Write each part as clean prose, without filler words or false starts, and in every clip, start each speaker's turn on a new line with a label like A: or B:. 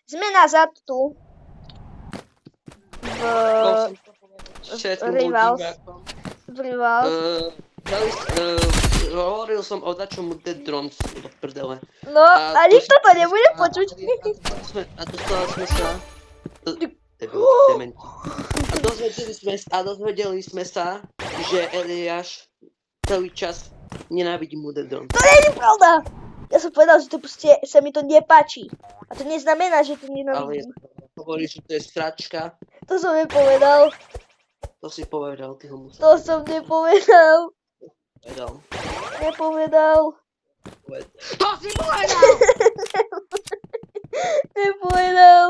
A: Sme nazad tu. Rivals. V Rivals.
B: Hovoril som o dačomu Dead Drones do prdele.
A: No, a nikto to nebude počuť.
B: A dostali sme sa... A dozvedeli sme sa, že Eliáš celý čas nenávidí mu Dead Drones.
A: To nie je pravda. Ja som povedal, že to proste sa mi to nepáči. A to neznamená, že to nenávidím.
B: Ale hovoríš, že to je sračka.
A: To som nepovedal.
B: To si povedal, ty ho musel.
A: To som nepovedal.
B: Povedal.
A: Nepovedal.
B: To si povedal!
A: Nepovedal.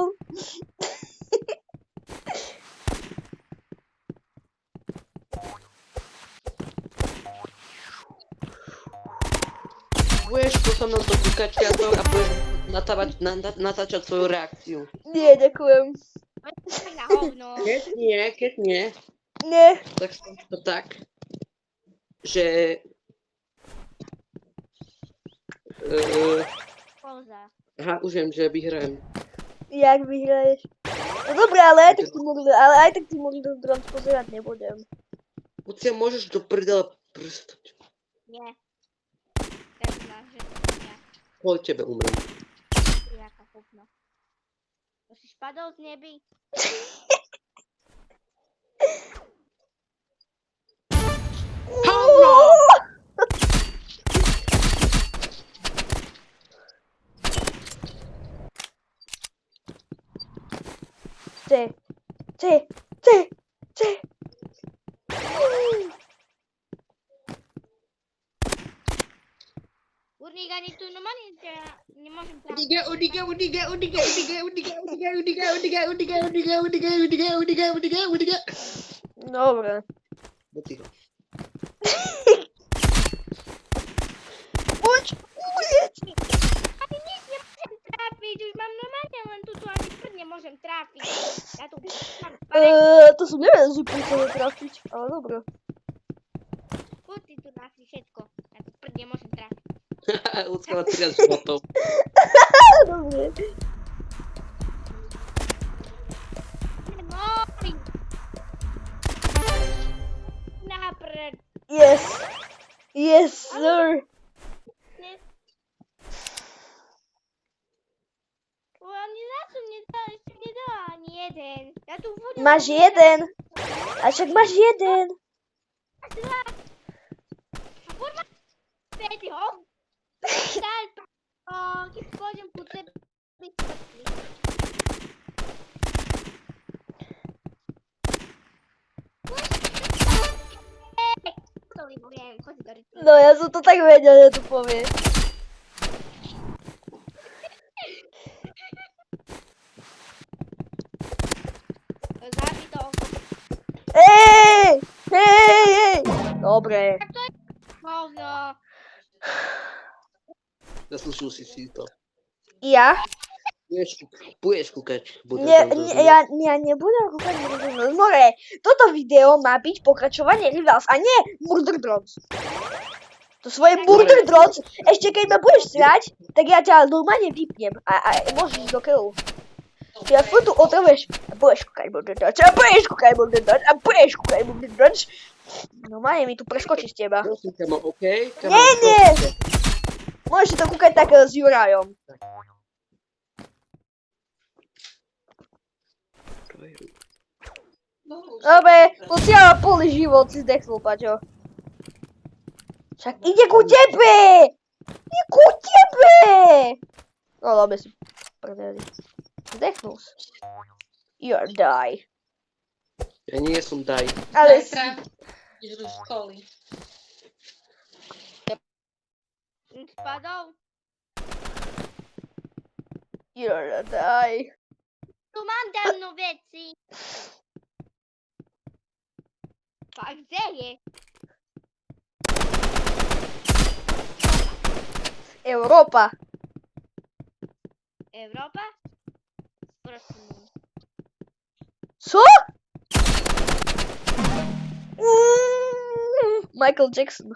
B: Budeš tu so mnou to kúkať a budeš natáčať svoju reakciu.
A: Nie, ďakujem.
C: Na hovno.
B: Keď nie,
A: Nie.
B: tak som to tak, že...
C: Pauza.
B: Aha, už viem, že vyhrajem.
A: Jak vyhraješ? No dobré, ale aj tak ty možno Drones pozerať nebudem.
B: Lucia, môžeš do prdele prstať.
C: Nie. Teda, že nie.
B: Kvôli tebe umrem.
C: Jaká hovno. To si spadol z nebi?
B: Hovno!
A: Ty.
C: Urník ani tu normálne nemôžem tam.
A: Dobre.
B: Buď ho.
A: Poď, ujeď.
C: Ani nič nemôžem tráfiť, už mám normálne len tuto ani prd nemôžem tráfiť. Ja tu mám
A: To som nevedel, že chceme trafiť, ale dobro.
C: Poď ty tu tráfi všetko. Ja tu prd nemôžem tráfiť.
B: Lucka má 13 životov.
A: Dobre.
C: Nemoj! Na prd.
A: Yes. Yes, sir.
C: Ani na to ešte nedala ani jeden. Ja tu vôjdem.
A: Máš jeden. A však máš jeden.
C: A kurva, ty ho. Daj, keď pôjdem ku tebe. To vybujem, chodí do rytmu.
A: No ja som to tak vedel, že to povie.
C: Zabij to oko.
A: Hej. Dobre.
C: Tak to je hovno.
B: Zaslúžil si to.
A: Ja?
B: Budeš kúkať.
A: Ja nebudem kúkať Murder Drones. More, toto video má byť pokračovanie Rivals a nie Murder Drones. To svoje Murder Drones, ešte keď ma budeš srať, tak ja ťa normálne vypnem a môžeš do keľu. Ja furt tu otravuješ a budeš kúkať Murder Drones a budeš kúkať Murder Drones a budeš kúkať Murder Drones. Normálne mi tu preskočí z teba.
B: Prosím, kamo, okej?
A: Nie. Môžeš to kúkať tak s Jurajom. Dobre, Lucia má plný život, si zdechnul, Paťo. Však ide ku tebe! Ide ku tebe! No, dobre si prdeli. Zdechnul si. You're die.
B: Ja nie som daj.
A: Ale si...
D: Ideš do školy.
C: Spadol.
A: You're die.
C: Tu mám dávno veci. A kde je?
A: Európa.
C: Európa? Prosím.
A: Co? Michael Jackson.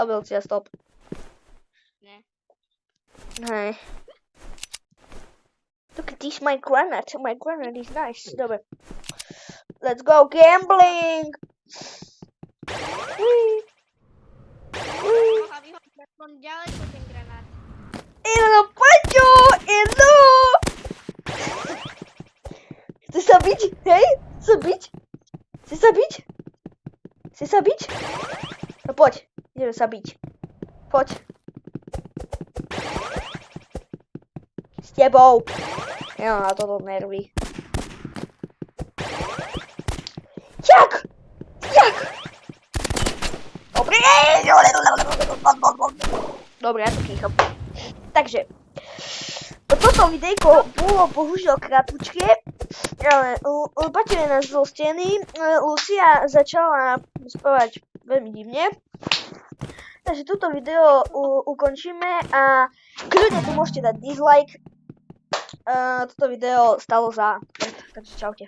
A: A Lucia, stop.
C: Ne.
A: Hej. This my granite. My granite is nice. Dobre. Let's go gambling. Whee. Whee.
C: Mohla vyhodiť aspoň ďaleko ten granát.
A: Ido, Paťo, ido. Chceš sa biť? Hej? Chceš sa biť? Chceš sa biť? Chceš sa biť? No poď, ideme sa biť. Poď. S tebou. Ja mám na toto nervy. Jak? Jak? Dobre. Dobre, ja to kýcham. Takže, toto videjko bolo bohužiaľ kratučké, ale Paťo je nás zlostený. Lucia začala spávať veľmi divne. Takže toto video ukončíme a kľudne tu môžete dať dislike. Toto video stalo za... Takže čaute.